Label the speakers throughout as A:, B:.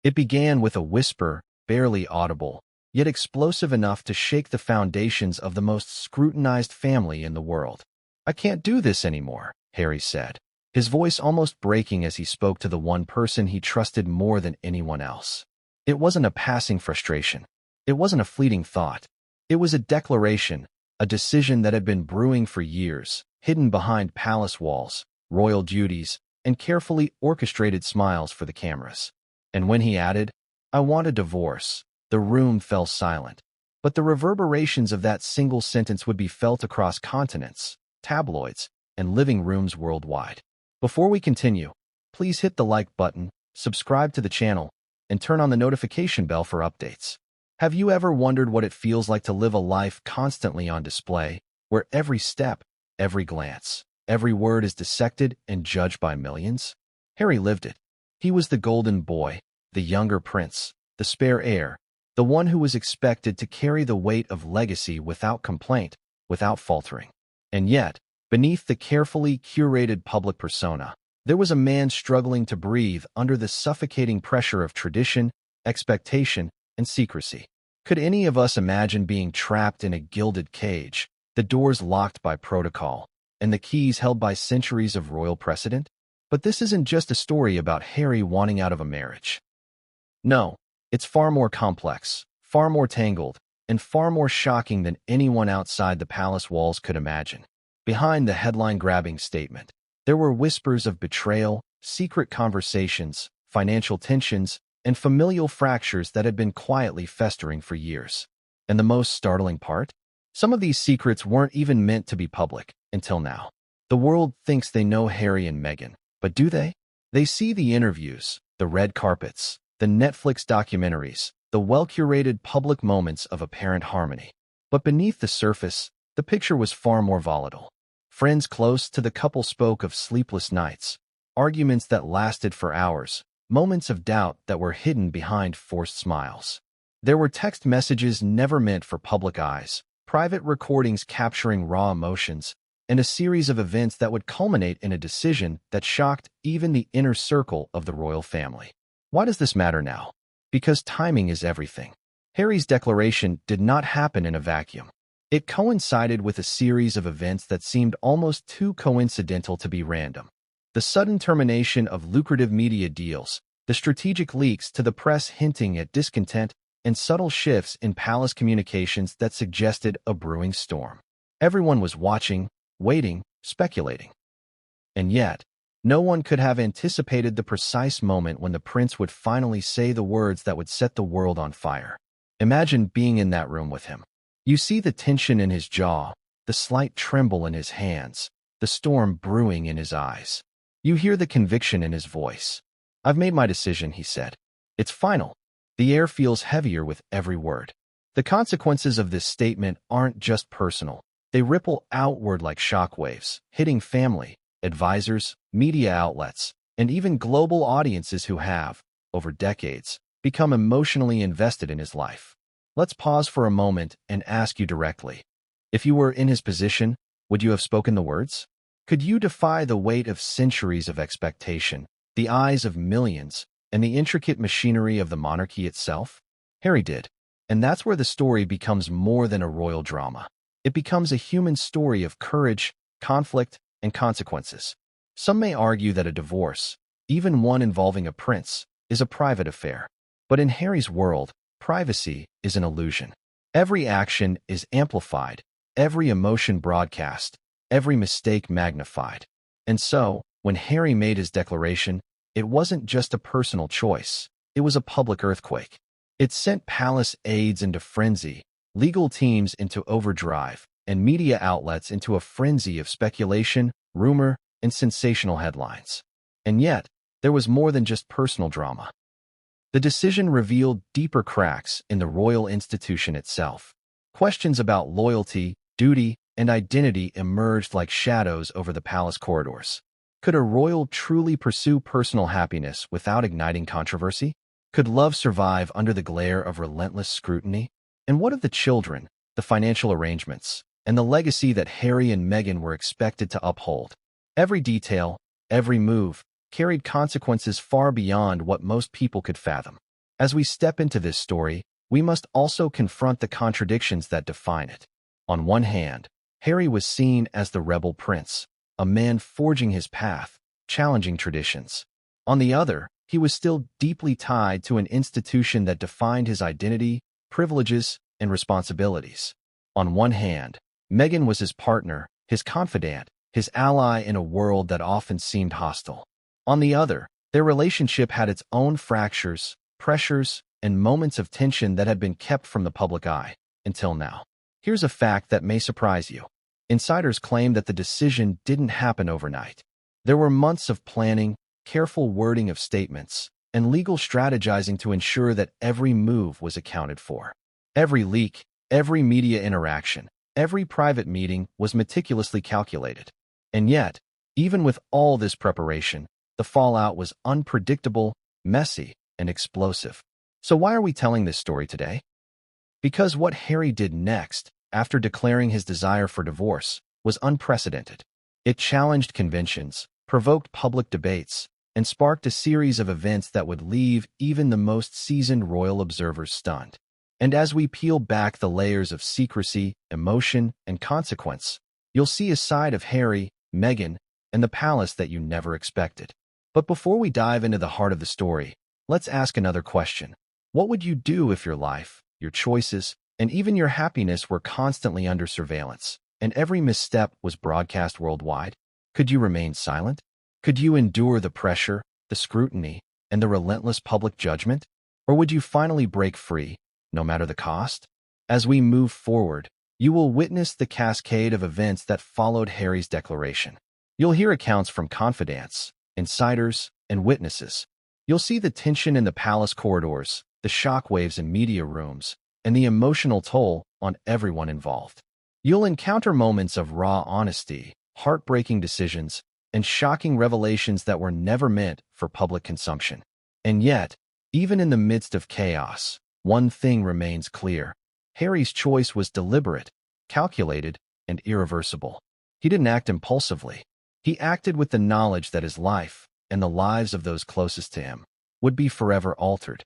A: It began with a whisper, barely audible, yet explosive enough to shake the foundations of the most scrutinized family in the world. "I can't do this anymore," Harry said, his voice almost breaking as he spoke to the one person he trusted more than anyone else. It wasn't a passing frustration. It wasn't a fleeting thought. It was a declaration, a decision that had been brewing for years, hidden behind palace walls, royal duties, and carefully orchestrated smiles for the cameras. And when he added, "I want a divorce," the room fell silent. But the reverberations of that single sentence would be felt across continents, tabloids, and living rooms worldwide. Before we continue, please hit the like button, subscribe to the channel, and turn on the notification bell for updates. Have you ever wondered what it feels like to live a life constantly on display, where every step, every glance, every word is dissected and judged by millions? Harry lived it. He was the golden boy, the younger prince, the spare heir, the one who was expected to carry the weight of legacy without complaint, without faltering. And yet, beneath the carefully curated public persona, there was a man struggling to breathe under the suffocating pressure of tradition, expectation, and secrecy. Could any of us imagine being trapped in a gilded cage, the doors locked by protocol, and the keys held by centuries of royal precedent? But this isn't just a story about Harry wanting out of a marriage. No, it's far more complex, far more tangled, and far more shocking than anyone outside the palace walls could imagine. Behind the headline-grabbing statement, there were whispers of betrayal, secret conversations, financial tensions, and familial fractures that had been quietly festering for years. And the most startling part? Some of these secrets weren't even meant to be public until now. The world thinks they know Harry and Meghan, but do they? They see the interviews, the red carpets, the Netflix documentaries, the well-curated public moments of apparent harmony. But beneath the surface, the picture was far more volatile. Friends close to the couple spoke of sleepless nights, arguments that lasted for hours, moments of doubt that were hidden behind forced smiles. There were text messages never meant for public eyes, private recordings capturing raw emotions, and a series of events that would culminate in a decision that shocked even the inner circle of the royal family. Why does this matter now? Because timing is everything. Harry's declaration did not happen in a vacuum. It coincided with a series of events that seemed almost too coincidental to be random. The sudden termination of lucrative media deals, the strategic leaks to the press hinting at discontent, and subtle shifts in palace communications that suggested a brewing storm. Everyone was watching, waiting, speculating. And yet, no one could have anticipated the precise moment when the prince would finally say the words that would set the world on fire. Imagine being in that room with him. You see the tension in his jaw, the slight tremble in his hands, the storm brewing in his eyes. You hear the conviction in his voice. "I've made my decision," he said. "It's final." The air feels heavier with every word. The consequences of this statement aren't just personal. They ripple outward like shockwaves, hitting family, advisors, media outlets, and even global audiences who have, over decades, become emotionally invested in his life. Let's pause for a moment and ask you directly. If you were in his position, would you have spoken the words? Could you defy the weight of centuries of expectation, the eyes of millions, and the intricate machinery of the monarchy itself? Harry did. And that's where the story becomes more than a royal drama. It becomes a human story of courage, conflict, and consequences. Some may argue that a divorce, even one involving a prince, is a private affair. But in Harry's world, privacy is an illusion. Every action is amplified, every emotion broadcast, every mistake magnified. And so, when Harry made his declaration, it wasn't just a personal choice. It was a public earthquake. It sent palace aides into frenzy, legal teams into overdrive, and media outlets into a frenzy of speculation, rumor, and sensational headlines. And yet, there was more than just personal drama. The decision revealed deeper cracks in the royal institution itself. Questions about loyalty, duty, and identity emerged like shadows over the palace corridors. Could a royal truly pursue personal happiness without igniting controversy? Could love survive under the glare of relentless scrutiny? And what of the children, the financial arrangements, and the legacy that Harry and Meghan were expected to uphold? Every detail, every move, carried consequences far beyond what most people could fathom. As we step into this story, we must also confront the contradictions that define it. On one hand, Harry was seen as the rebel prince, a man forging his path, challenging traditions. On the other, he was still deeply tied to an institution that defined his identity, privileges, and responsibilities. On one hand, Meghan was his partner, his confidant, his ally in a world that often seemed hostile. On the other, their relationship had its own fractures, pressures, and moments of tension that had been kept from the public eye, until now. Here's a fact that may surprise you. Insiders claim that the decision didn't happen overnight. There were months of planning, careful wording of statements, and legal strategizing to ensure that every move was accounted for. Every leak, every media interaction, every private meeting was meticulously calculated. And yet, even with all this preparation, the fallout was unpredictable, messy, and explosive. So why are we telling this story today? Because what Harry did next, after declaring his desire for divorce, was unprecedented. It challenged conventions, provoked public debates, and sparked a series of events that would leave even the most seasoned royal observers stunned. And as we peel back the layers of secrecy, emotion, and consequence, you'll see a side of Harry, Meghan, and the palace that you never expected. But before we dive into the heart of the story, let's ask another question. What would you do if your life, your choices, and even your happiness were constantly under surveillance, and every misstep was broadcast worldwide? Could you remain silent? Could you endure the pressure, the scrutiny, and the relentless public judgment? Or would you finally break free, no matter the cost? As we move forward, you will witness the cascade of events that followed Harry's declaration. You'll hear accounts from confidants, insiders, and witnesses. You'll see the tension in the palace corridors, the shockwaves in media rooms, and the emotional toll on everyone involved. You'll encounter moments of raw honesty, heartbreaking decisions, and shocking revelations that were never meant for public consumption. And yet, even in the midst of chaos, one thing remains clear. Harry's choice was deliberate, calculated, and irreversible. He didn't act impulsively. He acted with the knowledge that his life, and the lives of those closest to him, would be forever altered.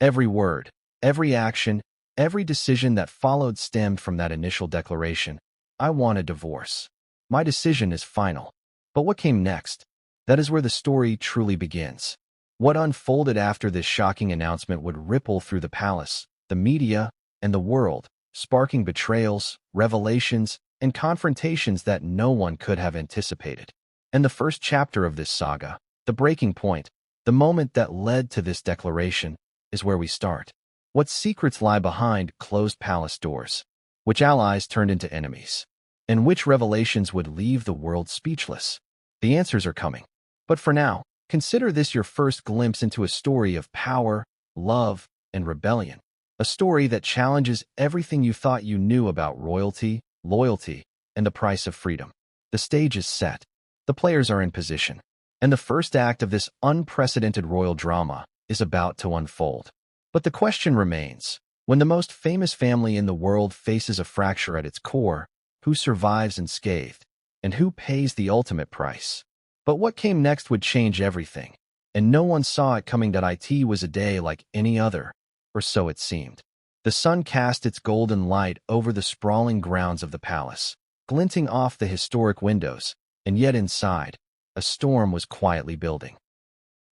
A: Every word, every action, every decision that followed stemmed from that initial declaration. I want a divorce. My decision is final. But what came next? That is where the story truly begins. What unfolded after this shocking announcement would ripple through the palace, the media, and the world, sparking betrayals, revelations, and confrontations that no one could have anticipated. And the first chapter of this saga, the breaking point, the moment that led to this declaration, is where we start. What secrets lie behind closed palace doors? Which allies turned into enemies? And which revelations would leave the world speechless? The answers are coming. But for now, consider this your first glimpse into a story of power, love, and rebellion. A story that challenges everything you thought you knew about royalty, loyalty, and the price of freedom. The stage is set. The players are in position. And the first act of this unprecedented royal drama is about to unfold. But the question remains, when the most famous family in the world faces a fracture at its core, who survives unscathed, and who pays the ultimate price? But what came next would change everything, and no one saw it coming. It was a day like any other, or so it seemed. The sun cast its golden light over the sprawling grounds of the palace, glinting off the historic windows, and yet inside, a storm was quietly building.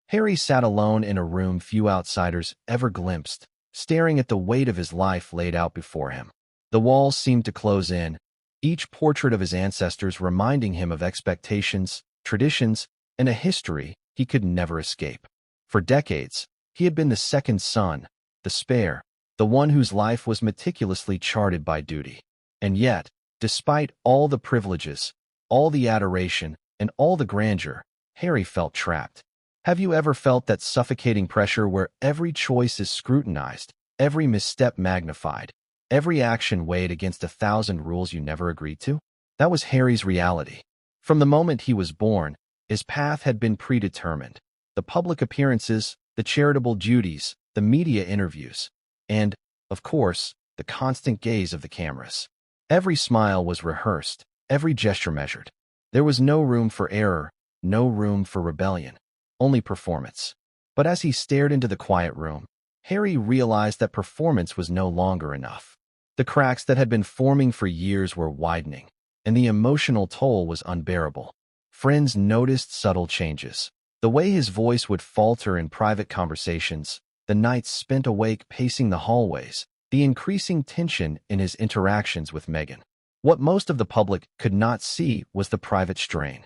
A: Harry sat alone in a room few outsiders ever glimpsed, staring at the weight of his life laid out before him. The walls seemed to close in, each portrait of his ancestors reminding him of expectations, traditions, and a history he could never escape. For decades, he had been the second son, the spare, the one whose life was meticulously charted by duty. And yet, despite all the privileges, all the adoration, and all the grandeur, Harry felt trapped. Have you ever felt that suffocating pressure where every choice is scrutinized, every misstep magnified, every action weighed against 1,000 rules you never agreed to? That was Harry's reality. From the moment he was born, his path had been predetermined. The public appearances, the charitable duties, the media interviews, and, of course, the constant gaze of the cameras. Every smile was rehearsed, every gesture measured. There was no room for error, no room for rebellion, only performance. But as he stared into the quiet room, Harry realized that performance was no longer enough. The cracks that had been forming for years were widening, and the emotional toll was unbearable. Friends noticed subtle changes. The way his voice would falter in private conversations, the nights spent awake pacing the hallways, the increasing tension in his interactions with Meghan. What most of the public could not see was the private strain.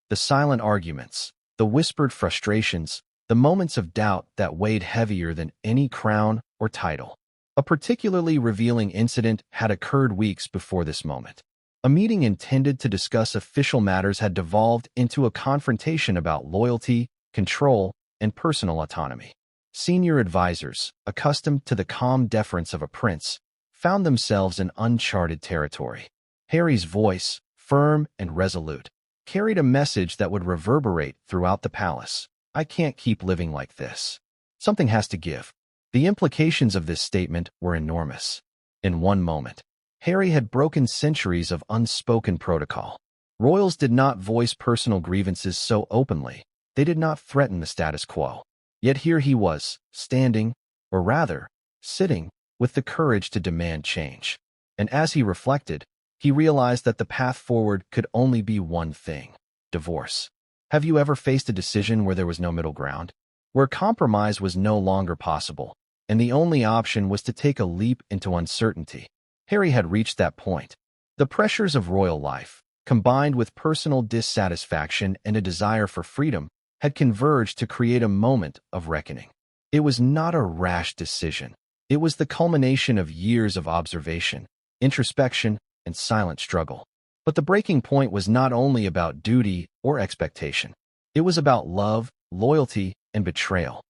A: The silent arguments, the whispered frustrations, the moments of doubt that weighed heavier than any crown or title. A particularly revealing incident had occurred weeks before this moment. A meeting intended to discuss official matters had devolved into a confrontation about loyalty, control, and personal autonomy. Senior advisors, accustomed to the calm deference of a prince, found themselves in uncharted territory. Harry's voice, firm and resolute, carried a message that would reverberate throughout the palace. I can't keep living like this. Something has to give. The implications of this statement were enormous. In one moment, Harry had broken centuries of unspoken protocol. Royals did not voice personal grievances so openly. They did not threaten the status quo. Yet here he was, standing, or rather, sitting, with the courage to demand change. And as he reflected, he realized that the path forward could only be one thing: divorce. Have you ever faced a decision where there was no middle ground? Where compromise was no longer possible, and the only option was to take a leap into uncertainty? Harry had reached that point. The pressures of royal life, combined with personal dissatisfaction and a desire for freedom, had converged to create a moment of reckoning. It was not a rash decision. It was the culmination of years of observation, introspection, and silent struggle. But the breaking point was not only about duty or expectation. It was about love, loyalty, and betrayal.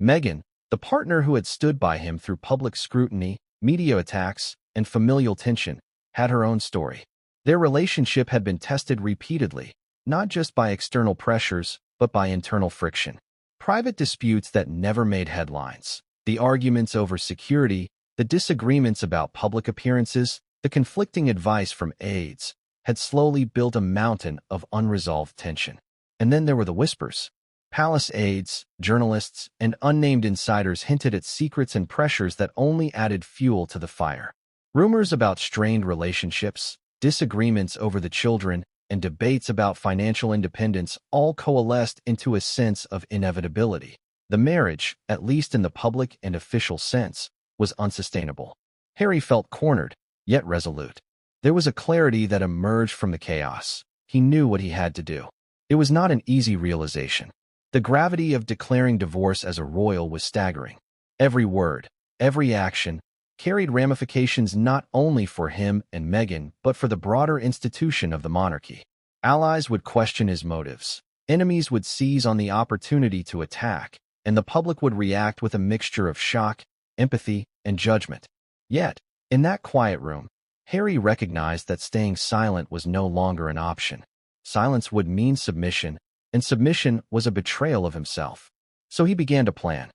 A: Meghan, the partner who had stood by him through public scrutiny, media attacks, and familial tension, had her own story. Their relationship had been tested repeatedly, not just by external pressures, but by internal friction. Private disputes that never made headlines, the arguments over security, the disagreements about public appearances, the conflicting advice from aides, had slowly built a mountain of unresolved tension. And then there were the whispers. Palace aides, journalists, and unnamed insiders hinted at secrets and pressures that only added fuel to the fire. Rumors about strained relationships, disagreements over the children, and debates about financial independence all coalesced into a sense of inevitability. The marriage, at least in the public and official sense, was unsustainable. Harry felt cornered, yet resolute. There was a clarity that emerged from the chaos. He knew what he had to do. It was not an easy realization. The gravity of declaring divorce as a royal was staggering. Every word, every action, carried ramifications not only for him and Meghan, but for the broader institution of the monarchy. Allies would question his motives. Enemies would seize on the opportunity to attack, and the public would react with a mixture of shock, empathy, and judgment. Yet, in that quiet room, Harry recognized that staying silent was no longer an option. Silence would mean submission, and submission was a betrayal of himself. So he began to plan.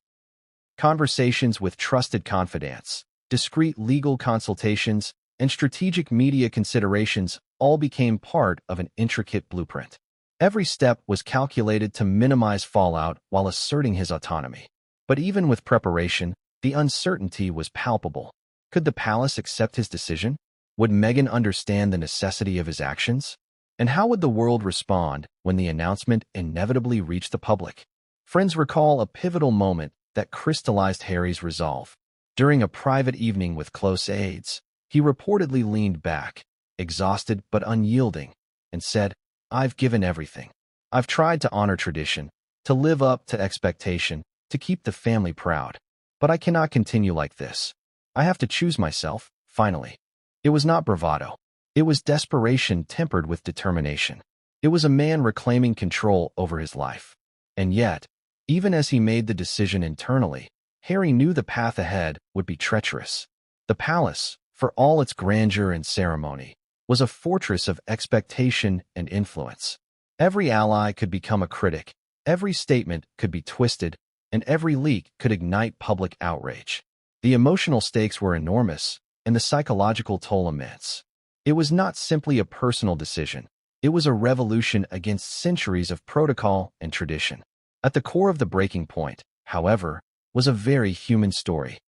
A: Conversations with trusted confidants, discreet legal consultations, and strategic media considerations all became part of an intricate blueprint. Every step was calculated to minimize fallout while asserting his autonomy. But even with preparation, the uncertainty was palpable. Could the palace accept his decision? Would Meghan understand the necessity of his actions? And how would the world respond when the announcement inevitably reached the public? Friends recall a pivotal moment that crystallized Harry's resolve. During a private evening with close aides, he reportedly leaned back, exhausted but unyielding, and said, "I've given everything. I've tried to honor tradition, to live up to expectation, to keep the family proud. But I cannot continue like this. I have to choose myself, finally." It was not bravado. It was desperation tempered with determination. It was a man reclaiming control over his life. And yet, even as he made the decision internally, Harry knew the path ahead would be treacherous. The palace, for all its grandeur and ceremony, was a fortress of expectation and influence. Every ally could become a critic, every statement could be twisted, and every leak could ignite public outrage. The emotional stakes were enormous, and the psychological toll immense. It was not simply a personal decision. It was a revolution against centuries of protocol and tradition. At the core of the breaking point, however, was a very human story.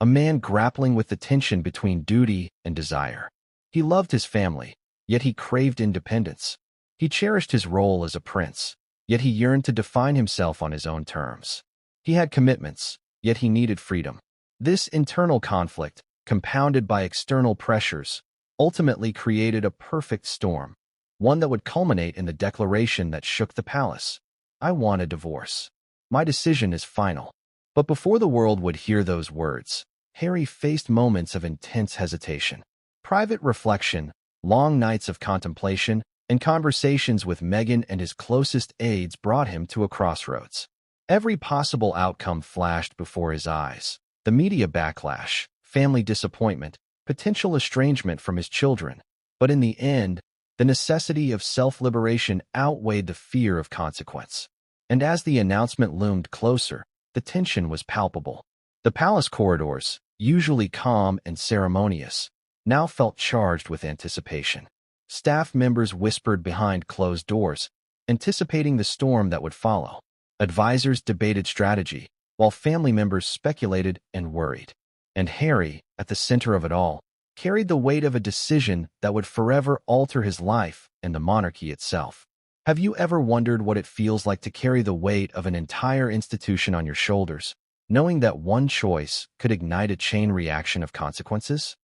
A: A man grappling with the tension between duty and desire. He loved his family, yet he craved independence. He cherished his role as a prince, yet he yearned to define himself on his own terms. He had commitments, yet he needed freedom. This internal conflict, compounded by external pressures, ultimately created a perfect storm, one that would culminate in the declaration that shook the palace. I want a divorce. My decision is final. But before the world would hear those words, Harry faced moments of intense hesitation. Private reflection, long nights of contemplation, and conversations with Meghan and his closest aides brought him to a crossroads. Every possible outcome flashed before his eyes. The media backlash, family disappointment, potential estrangement from his children. But in the end, the necessity of self-liberation outweighed the fear of consequence. And as the announcement loomed closer, the tension was palpable. The palace corridors, usually calm and ceremonious, now felt charged with anticipation. Staff members whispered behind closed doors, anticipating the storm that would follow. Advisors debated strategy, while family members speculated and worried. And Harry, at the center of it all, carried the weight of a decision that would forever alter his life and the monarchy itself. Have you ever wondered what it feels like to carry the weight of an entire institution on your shoulders, knowing that one choice could ignite a chain reaction of consequences?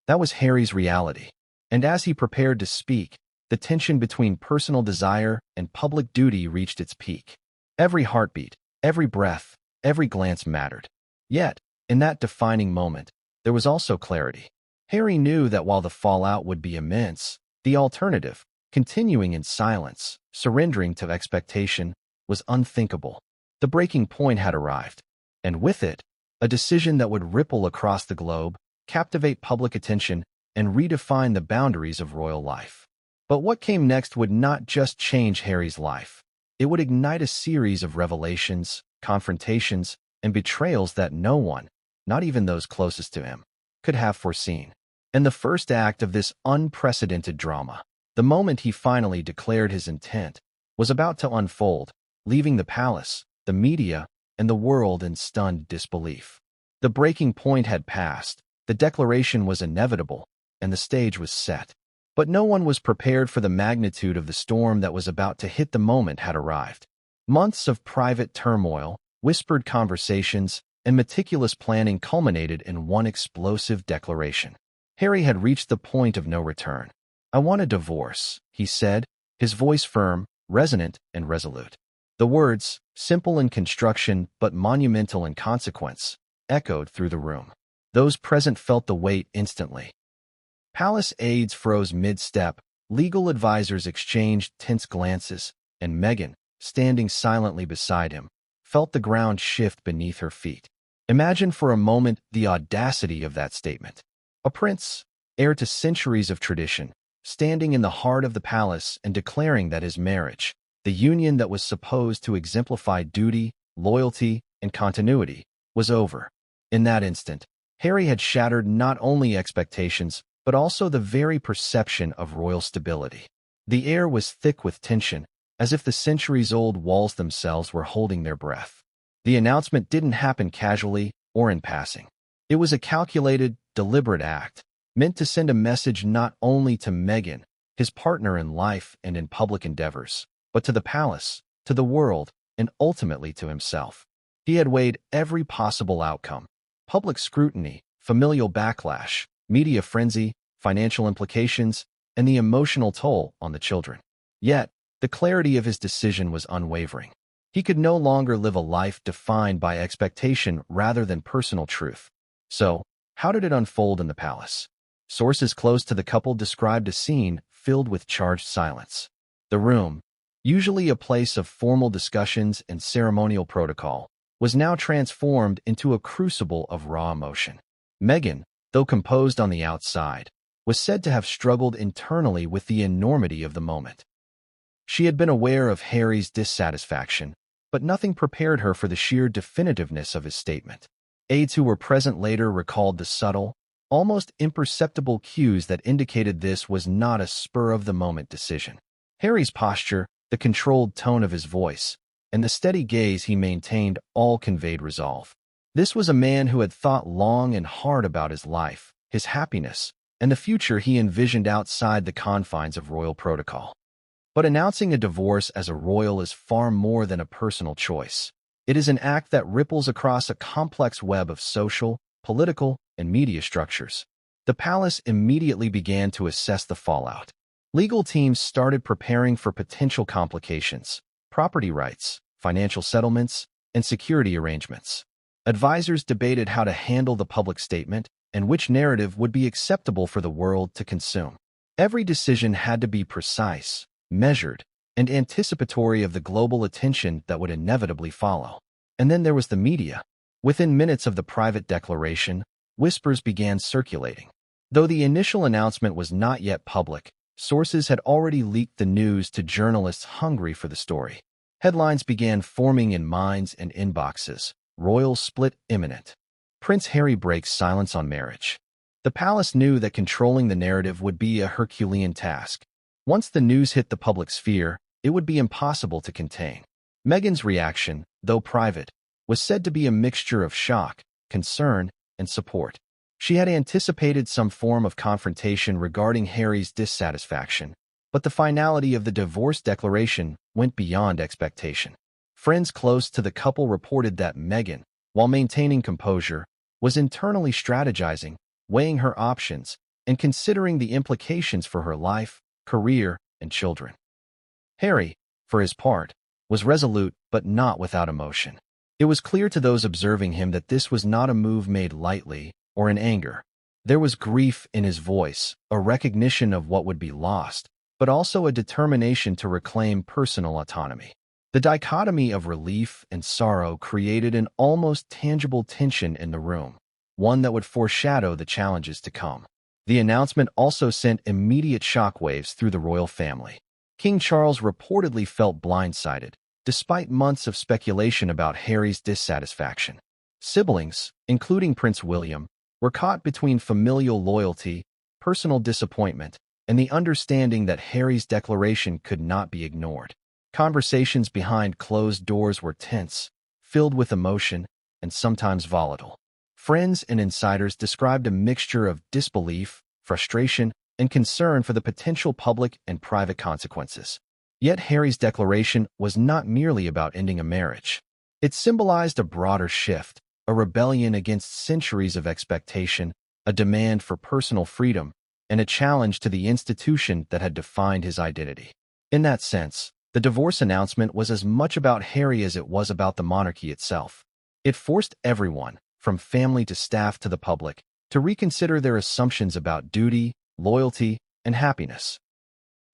A: That was Harry's reality, and as he prepared to speak, the tension between personal desire and public duty reached its peak. Every heartbeat, every breath, every glance mattered. Yet, in that defining moment, there was also clarity. Harry knew that while the fallout would be immense, the alternative, continuing in silence, surrendering to expectation, was unthinkable. The breaking point had arrived, and with it, a decision that would ripple across the globe, captivate public attention, and redefine the boundaries of royal life. But what came next would not just change Harry's life. It would ignite a series of revelations, confrontations, and betrayals that no one, not even those closest to him, could have foreseen. And the first act of this unprecedented drama, the moment he finally declared his intent, was about to unfold, leaving the palace, the media, and the world in stunned disbelief. The breaking point had passed, the declaration was inevitable, and the stage was set. But no one was prepared for the magnitude of the storm that was about to hit. The moment had arrived. Months of private turmoil, whispered conversations, and meticulous planning culminated in one explosive declaration. Harry had reached the point of no return. I want a divorce, he said, his voice firm, resonant, and resolute. The words, simple in construction but monumental in consequence, echoed through the room. Those present felt the weight instantly. Palace aides froze mid-step, legal advisors exchanged tense glances, and Meghan, standing silently beside him, felt the ground shift beneath her feet. Imagine for a moment the audacity of that statement. A prince, heir to centuries of tradition, standing in the heart of the palace and declaring that his marriage, the union that was supposed to exemplify duty, loyalty, and continuity, was over. In that instant, Harry had shattered not only expectations, but also the very perception of royal stability. The air was thick with tension, as if the centuries-old walls themselves were holding their breath. The announcement didn't happen casually or in passing. It was a calculated, deliberate act, meant to send a message not only to Meghan, his partner in life and in public endeavors, but to the palace, to the world, and ultimately to himself. He had weighed every possible outcome: public scrutiny, familial backlash, media frenzy, financial implications, and the emotional toll on the children. Yet, the clarity of his decision was unwavering. He could no longer live a life defined by expectation rather than personal truth. So, how did it unfold in the palace? Sources close to the couple described a scene filled with charged silence. The room, usually a place of formal discussions and ceremonial protocol, was now transformed into a crucible of raw emotion. Meghan, though composed on the outside, was said to have struggled internally with the enormity of the moment. She had been aware of Harry's dissatisfaction, but nothing prepared her for the sheer definitiveness of his statement. Aides who were present later recalled the subtle, almost imperceptible cues that indicated this was not a spur-of-the-moment decision. Harry's posture, the controlled tone of his voice, and the steady gaze he maintained all conveyed resolve. This was a man who had thought long and hard about his life, his happiness, and the future he envisioned outside the confines of royal protocol. But announcing a divorce as a royal is far more than a personal choice. It is an act that ripples across a complex web of social, political, and media structures. The palace immediately began to assess the fallout. Legal teams started preparing for potential complications, property rights, financial settlements, and security arrangements. Advisors debated how to handle the public statement and which narrative would be acceptable for the world to consume. Every decision had to be precise, measured, and anticipatory of the global attention that would inevitably follow. And then there was the media. Within minutes of the private declaration, whispers began circulating. Though the initial announcement was not yet public, sources had already leaked the news to journalists hungry for the story. Headlines began forming in minds and inboxes. Royal split imminent. Prince Harry breaks silence on marriage. The palace knew that controlling the narrative would be a Herculean task. Once the news hit the public sphere, it would be impossible to contain. Meghan's reaction, though private, was said to be a mixture of shock, concern, and support. She had anticipated some form of confrontation regarding Harry's dissatisfaction, but the finality of the divorce declaration went beyond expectation. Friends close to the couple reported that Meghan, while maintaining composure, was internally strategizing, weighing her options, and considering the implications for her life, career, and children. Harry, for his part, was resolute but not without emotion. It was clear to those observing him that this was not a move made lightly or in anger. There was grief in his voice, a recognition of what would be lost, but also a determination to reclaim personal autonomy. The dichotomy of relief and sorrow created an almost tangible tension in the room, one that would foreshadow the challenges to come. The announcement also sent immediate shockwaves through the royal family. King Charles reportedly felt blindsided, despite months of speculation about Harry's dissatisfaction. Siblings, including Prince William, were caught between familial loyalty, personal disappointment, and the understanding that Harry's declaration could not be ignored. Conversations behind closed doors were tense, filled with emotion, and sometimes volatile. Friends and insiders described a mixture of disbelief, frustration, and concern for the potential public and private consequences. Yet Harry's declaration was not merely about ending a marriage. It symbolized a broader shift, a rebellion against centuries of expectation, a demand for personal freedom, and a challenge to the institution that had defined his identity. In that sense, the divorce announcement was as much about Harry as it was about the monarchy itself. It forced everyone, from family to staff to the public, to reconsider their assumptions about duty, loyalty, and happiness.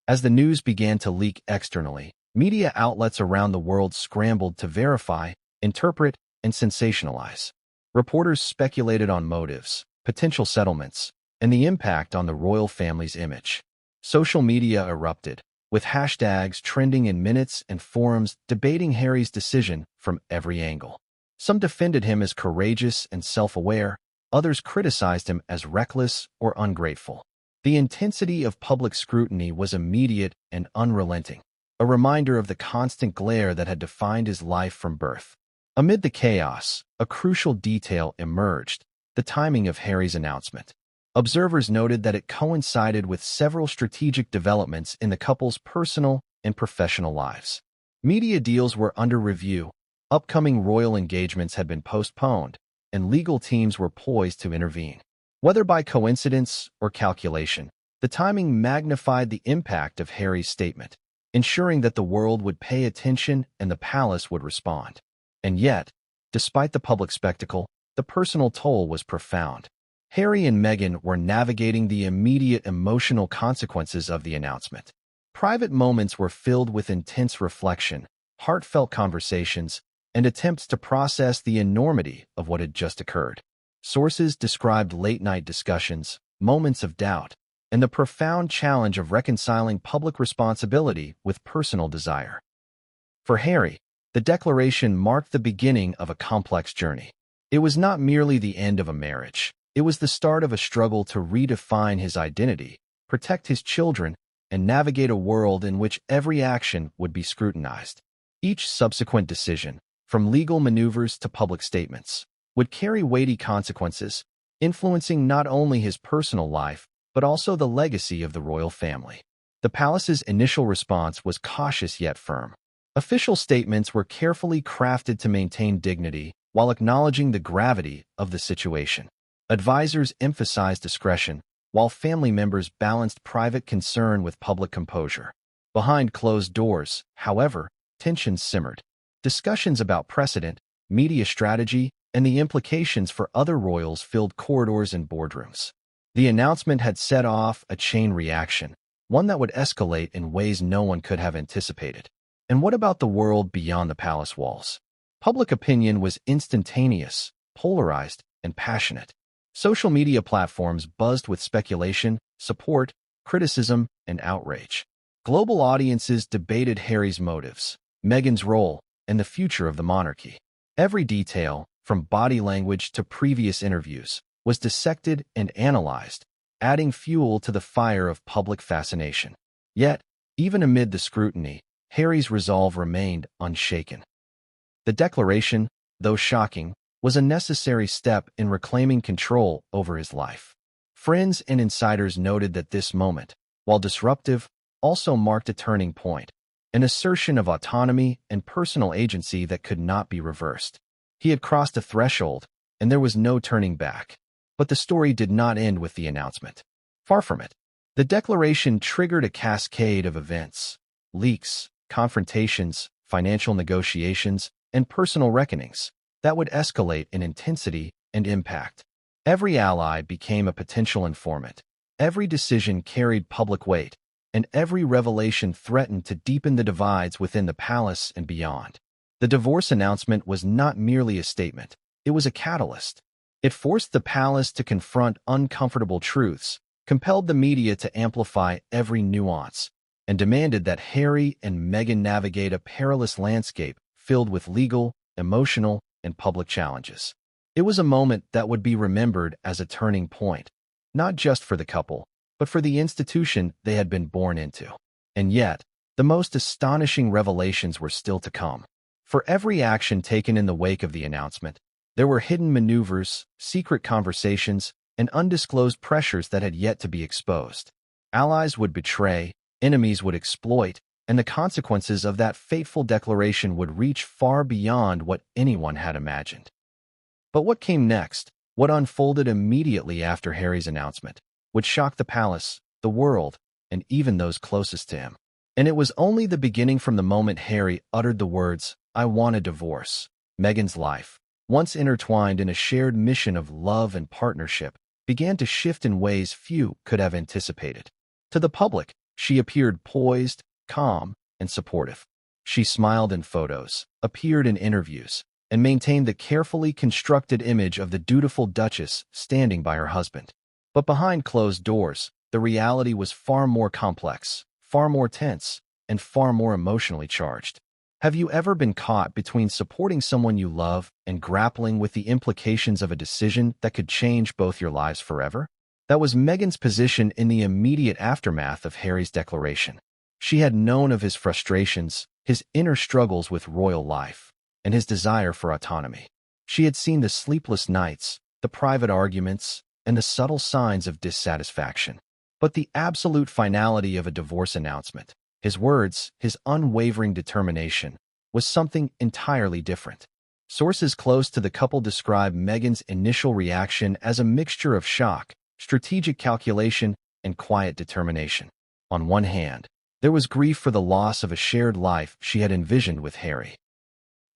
A: As the news began to leak externally, media outlets around the world scrambled to verify, interpret, and sensationalize. Reporters speculated on motives, potential settlements, and the impact on the royal family's image. Social media erupted, with hashtags trending in minutes and forums debating Harry's decision from every angle. Some defended him as courageous and self-aware, others criticized him as reckless or ungrateful. The intensity of public scrutiny was immediate and unrelenting, a reminder of the constant glare that had defined his life from birth. Amid the chaos, a crucial detail emerged: the timing of Harry's announcement. Observers noted that it coincided with several strategic developments in the couple's personal and professional lives. Media deals were under review, upcoming royal engagements had been postponed, and legal teams were poised to intervene. Whether by coincidence or calculation, the timing magnified the impact of Harry's statement, ensuring that the world would pay attention and the palace would respond. And yet, despite the public spectacle, the personal toll was profound. Harry and Meghan were navigating the immediate emotional consequences of the announcement. Private moments were filled with intense reflection, heartfelt conversations, and attempts to process the enormity of what had just occurred. Sources described late-night discussions, moments of doubt, and the profound challenge of reconciling public responsibility with personal desire. For Harry, the declaration marked the beginning of a complex journey. It was not merely the end of a marriage. It was the start of a struggle to redefine his identity, protect his children, and navigate a world in which every action would be scrutinized. Each subsequent decision, from legal maneuvers to public statements, would carry weighty consequences, influencing not only his personal life, but also the legacy of the royal family. The palace's initial response was cautious yet firm. Official statements were carefully crafted to maintain dignity while acknowledging the gravity of the situation. Advisors emphasized discretion, while family members balanced private concern with public composure. Behind closed doors, however, tensions simmered. Discussions about precedent, media strategy, and the implications for other royals filled corridors and boardrooms. The announcement had set off a chain reaction, one that would escalate in ways no one could have anticipated. And what about the world beyond the palace walls? Public opinion was instantaneous, polarized, and passionate. Social media platforms buzzed with speculation, support, criticism, and outrage. Global audiences debated Harry's motives, Meghan's role, and the future of the monarchy. Every detail, from body language to previous interviews, was dissected and analyzed, adding fuel to the fire of public fascination. Yet, even amid the scrutiny, Harry's resolve remained unshaken. The declaration, though shocking, was a necessary step in reclaiming control over his life. Friends and insiders noted that this moment, while disruptive, also marked a turning point, an assertion of autonomy and personal agency that could not be reversed. He had crossed a threshold, and there was no turning back. But the story did not end with the announcement. Far from it. The declaration triggered a cascade of events: leaks, confrontations, financial negotiations, and personal reckonings that would escalate in intensity and impact. Every ally became a potential informant. Every decision carried public weight, and every revelation threatened to deepen the divides within the palace and beyond. The divorce announcement was not merely a statement, it was a catalyst. It forced the palace to confront uncomfortable truths, compelled the media to amplify every nuance, and demanded that Harry and Meghan navigate a perilous landscape filled with legal, emotional, and public challenges. It was a moment that would be remembered as a turning point, not just for the couple, but for the institution they had been born into. And yet, the most astonishing revelations were still to come. For every action taken in the wake of the announcement, there were hidden maneuvers, secret conversations, and undisclosed pressures that had yet to be exposed. Allies would betray, enemies would exploit, and the consequences of that fateful declaration would reach far beyond what anyone had imagined. But what came next, what unfolded immediately after Harry's announcement, would shock the palace, the world, and even those closest to him. And it was only the beginning. From the moment Harry uttered the words, "I want a divorce," Meghan's life, once intertwined in a shared mission of love and partnership, began to shift in ways few could have anticipated. To the public, she appeared poised, calm, and supportive. She smiled in photos, appeared in interviews, and maintained the carefully constructed image of the dutiful Duchess standing by her husband. But behind closed doors, the reality was far more complex, far more tense, and far more emotionally charged. Have you ever been caught between supporting someone you love and grappling with the implications of a decision that could change both your lives forever? That was Meghan's position in the immediate aftermath of Harry's declaration. She had known of his frustrations, his inner struggles with royal life, and his desire for autonomy. She had seen the sleepless nights, the private arguments, and the subtle signs of dissatisfaction. But the absolute finality of a divorce announcement, his words, his unwavering determination, was something entirely different. Sources close to the couple describe Meghan's initial reaction as a mixture of shock, strategic calculation, and quiet determination. On one hand, there was grief for the loss of a shared life she had envisioned with Harry.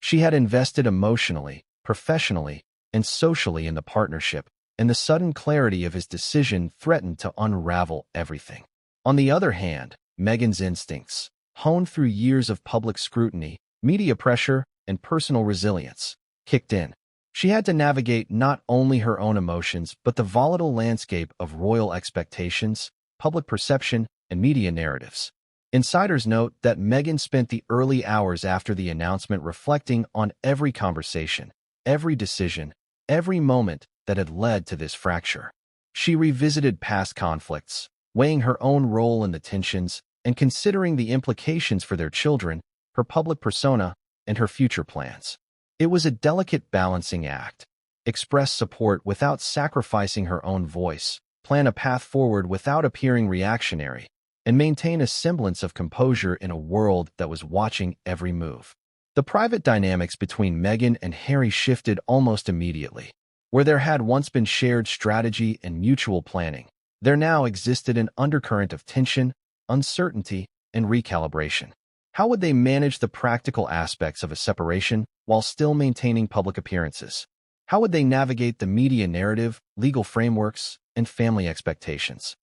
A: She had invested emotionally, professionally, and socially in the partnership, and the sudden clarity of his decision threatened to unravel everything. On the other hand, Meghan's instincts, honed through years of public scrutiny, media pressure, and personal resilience, kicked in. She had to navigate not only her own emotions but the volatile landscape of royal expectations, public perception, and media narratives. Insiders note that Meghan spent the early hours after the announcement reflecting on every conversation, every decision, every moment that had led to this fracture. She revisited past conflicts, weighing her own role in the tensions and considering the implications for their children her public persona, and her future plans. It was a delicate balancing act. Express support without sacrificing her own voice, plan a path forward without appearing reactionary, and maintain a semblance of composure in a world that was watching every move. The private dynamics between Meghan and Harry shifted almost immediately. Where there had once been shared strategy and mutual planning, there now existed an undercurrent of tension, uncertainty, and recalibration. How would they manage the practical aspects of a separation while still maintaining public appearances? How would they navigate the media narrative, legal frameworks, and family expectations?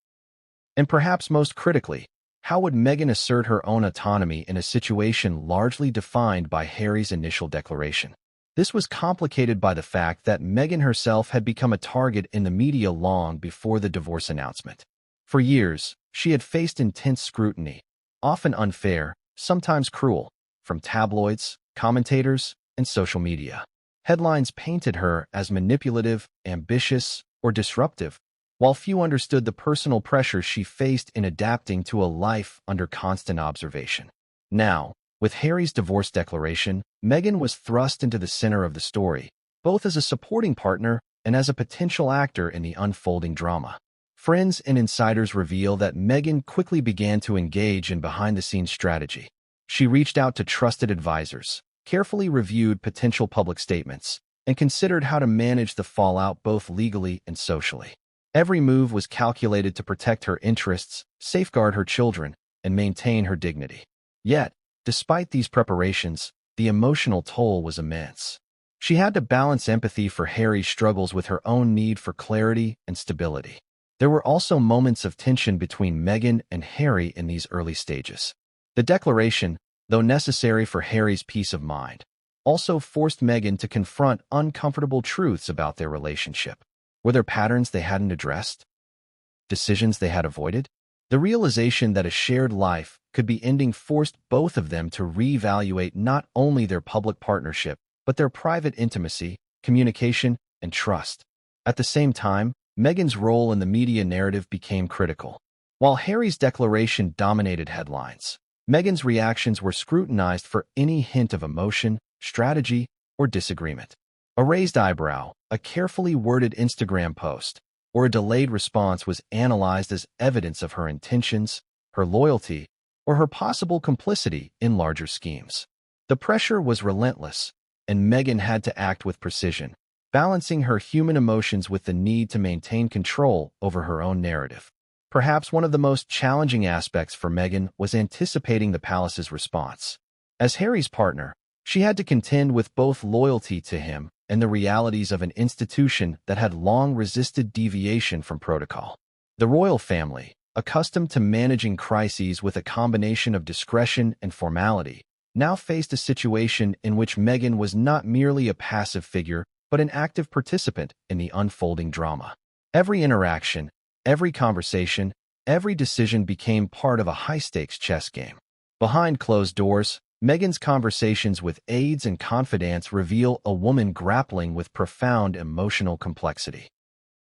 A: And perhaps most critically, how would Meghan assert her own autonomy in a situation largely defined by Harry's initial declaration? This was complicated by the fact that Meghan herself had become a target in the media long before the divorce announcement. For years, she had faced intense scrutiny, often unfair, sometimes cruel, from tabloids, commentators, and social media. Headlines painted her as manipulative, ambitious, or disruptive, while few understood the personal pressures she faced in adapting to a life under constant observation. Now, with Harry's divorce declaration, Meghan was thrust into the center of the story, both as a supporting partner and as a potential actor in the unfolding drama. Friends and insiders reveal that Meghan quickly began to engage in behind-the-scenes strategy. She reached out to trusted advisors, carefully reviewed potential public statements, and considered how to manage the fallout both legally and socially. Every move was calculated to protect her interests, safeguard her children, and maintain her dignity. Yet, despite these preparations, the emotional toll was immense. She had to balance empathy for Harry's struggles with her own need for clarity and stability. There were also moments of tension between Meghan and Harry in these early stages. The declaration, though necessary for Harry's peace of mind, also forced Meghan to confront uncomfortable truths about their relationship. Were there patterns they hadn't addressed? Decisions they had avoided? The realization that a shared life could be ending forced both of them to reevaluate not only their public partnership, but their private intimacy, communication, and trust. At the same time, Meghan's role in the media narrative became critical. While Harry's declaration dominated headlines, Meghan's reactions were scrutinized for any hint of emotion, strategy, or disagreement. A raised eyebrow, a carefully worded Instagram post, or a delayed response was analyzed as evidence of her intentions, her loyalty, or her possible complicity in larger schemes. The pressure was relentless, and Meghan had to act with precision, balancing her human emotions with the need to maintain control over her own narrative. Perhaps one of the most challenging aspects for Meghan was anticipating the palace's response. As Harry's partner, she had to contend with both loyalty to him and the realities of an institution that had long resisted deviation from protocol. The royal family, accustomed to managing crises with a combination of discretion and formality, now faced a situation in which Meghan was not merely a passive figure, but an active participant in the unfolding drama. Every interaction, every conversation, every decision became part of a high-stakes chess game. Behind closed doors, Meghan's conversations with aides and confidants reveal a woman grappling with profound emotional complexity.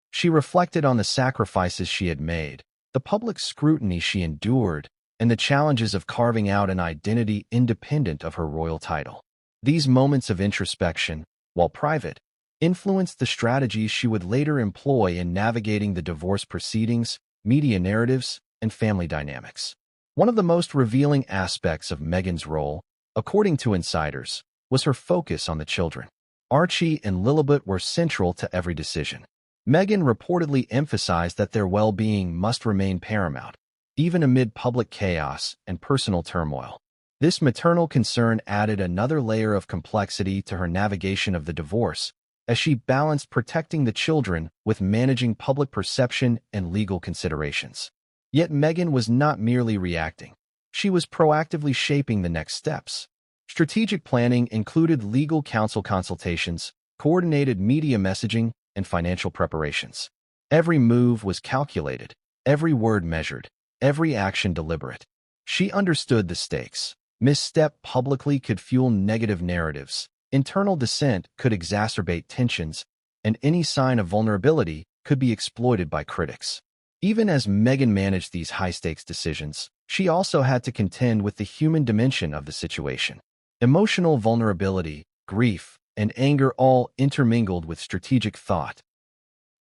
A: She reflected on the sacrifices she had made, the public scrutiny she endured, and the challenges of carving out an identity independent of her royal title. These moments of introspection, while private, influenced the strategies she would later employ in navigating the divorce proceedings, media narratives, and family dynamics. One of the most revealing aspects of Meghan's role, according to insiders, was her focus on the children. Archie and Lilibet were central to every decision. Meghan reportedly emphasized that their well-being must remain paramount, even amid public chaos and personal turmoil. This maternal concern added another layer of complexity to her navigation of the divorce, as she balanced protecting the children with managing public perception and legal considerations. Yet Meghan was not merely reacting. She was proactively shaping the next steps. Strategic planning included legal counsel consultations, coordinated media messaging, and financial preparations. Every move was calculated, every word measured, every action deliberate. She understood the stakes. Misstep publicly could fuel negative narratives, internal dissent could exacerbate tensions, and any sign of vulnerability could be exploited by critics. Even as Meghan managed these high-stakes decisions, she also had to contend with the human dimension of the situation. Emotional vulnerability, grief, and anger all intermingled with strategic thought.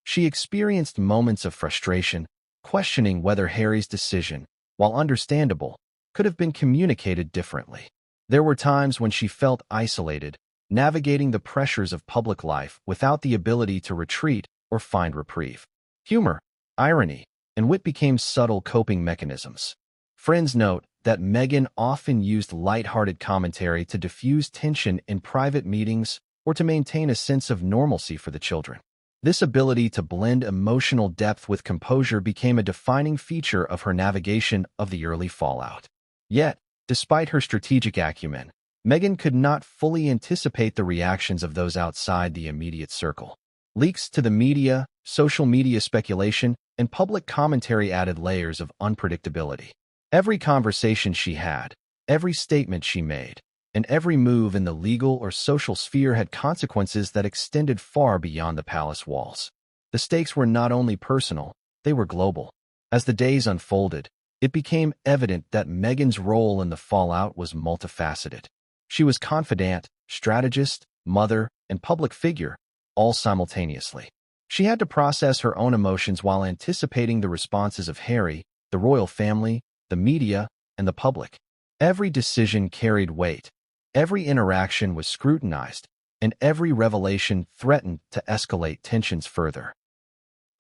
A: She experienced moments of frustration, questioning whether Harry's decision, while understandable, could have been communicated differently. There were times when she felt isolated, navigating the pressures of public life without the ability to retreat or find reprieve. Humor, irony, and wit became subtle coping mechanisms. Friends note that Meghan often used light-hearted commentary to diffuse tension in private meetings or to maintain a sense of normalcy for the children. This ability to blend emotional depth with composure became a defining feature of her navigation of the early fallout. Yet, despite her strategic acumen, Meghan could not fully anticipate the reactions of those outside the immediate circle. Leaks to the media, social media speculation, and public commentary added layers of unpredictability. Every conversation she had, every statement she made, and every move in the legal or social sphere had consequences that extended far beyond the palace walls. The stakes were not only personal, they were global. As the days unfolded, it became evident that Meghan's role in the fallout was multifaceted. She was confidant, strategist, mother, and public figure, all simultaneously. She had to process her own emotions while anticipating the responses of Harry, the royal family, the media, and the public. Every decision carried weight. Every interaction was scrutinized, and every revelation threatened to escalate tensions further.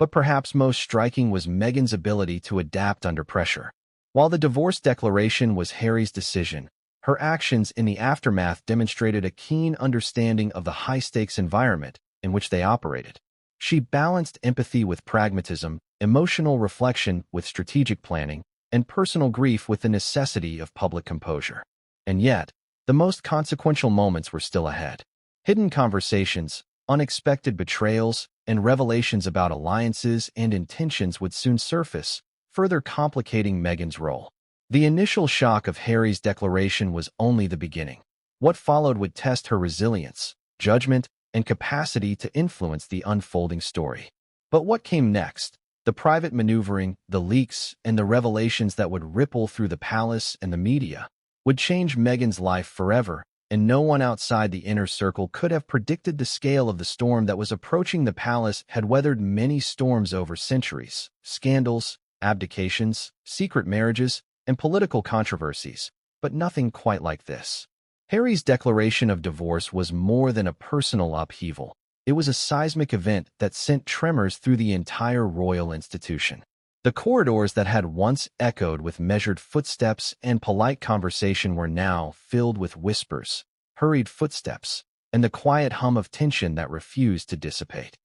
A: But perhaps most striking was Meghan's ability to adapt under pressure. While the divorce declaration was Harry's decision, her actions in the aftermath demonstrated a keen understanding of the high-stakes environment in which they operated. She balanced empathy with pragmatism, emotional reflection with strategic planning, and personal grief with the necessity of public composure. And yet, the most consequential moments were still ahead. Hidden conversations, unexpected betrayals, and revelations about alliances and intentions would soon surface, further complicating Meghan's role. The initial shock of Harry's declaration was only the beginning. What followed would test her resilience, judgment, and capacity to influence the unfolding story. But what came next? The private maneuvering, the leaks, and the revelations that would ripple through the palace and the media would change Meghan's life forever, and no one outside the inner circle could have predicted the scale of the storm that was approaching. The palace had weathered many storms over centuries: scandals, abdications, secret marriages, and political controversies, but nothing quite like this. Harry's declaration of divorce was more than a personal upheaval. It was a seismic event that sent tremors through the entire royal institution. The corridors that had once echoed with measured footsteps and polite conversation were now filled with whispers, hurried footsteps, and the quiet hum of tension that refused to dissipate.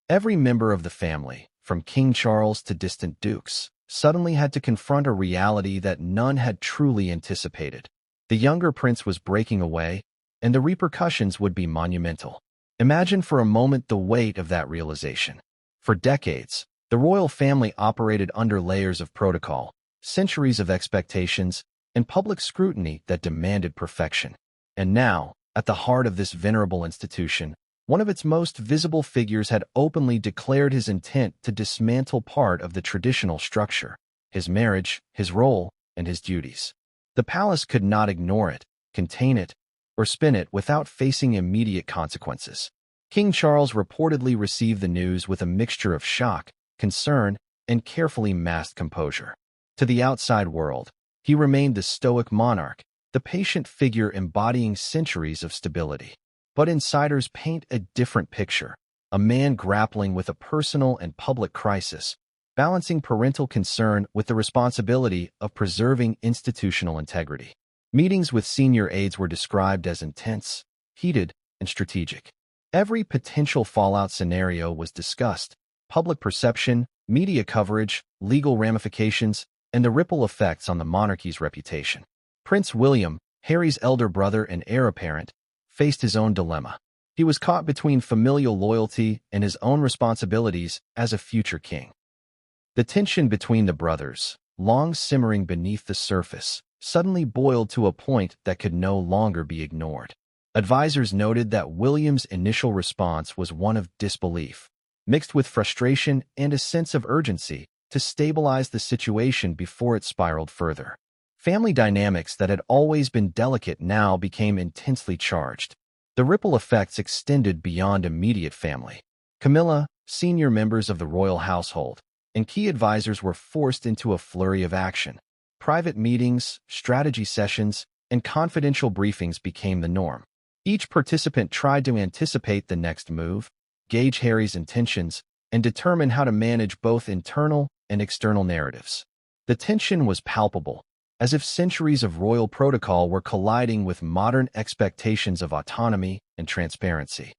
A: Every member of the family, from King Charles to distant dukes, suddenly had to confront a reality that none had truly anticipated. The younger prince was breaking away, and the repercussions would be monumental. Imagine for a moment the weight of that realization. For decades, the royal family operated under layers of protocol, centuries of expectations, and public scrutiny that demanded perfection. And now, at the heart of this venerable institution, one of its most visible figures had openly declared his intent to dismantle part of the traditional structure: his marriage, his role, and his duties. The palace could not ignore it, contain it, or spin it without facing immediate consequences. King Charles reportedly received the news with a mixture of shock, concern, and carefully masked composure. To the outside world, he remained the stoic monarch, the patient figure embodying centuries of stability. But insiders paint a different picture: a man grappling with a personal and public crisis, balancing parental concern with the responsibility of preserving institutional integrity. Meetings with senior aides were described as intense, heated, and strategic. Every potential fallout scenario was discussed: public perception, media coverage, legal ramifications, and the ripple effects on the monarchy's reputation. Prince William, Harry's elder brother and heir apparent, faced his own dilemma. He was caught between familial loyalty and his own responsibilities as a future king. The tension between the brothers, long simmering beneath the surface, suddenly boiled to a point that could no longer be ignored. Advisors noted that William's initial response was one of disbelief, mixed with frustration and a sense of urgency, to stabilize the situation before it spiraled further. Family dynamics that had always been delicate now became intensely charged. The ripple effects extended beyond immediate family. Camilla, senior members of the royal household, and key advisors were forced into a flurry of action. Private meetings, strategy sessions, and confidential briefings became the norm. Each participant tried to anticipate the next move, gauge Harry's intentions, and determine how to manage both internal and external narratives. The tension was palpable, as if centuries of royal protocol were colliding with modern expectations of autonomy and transparency.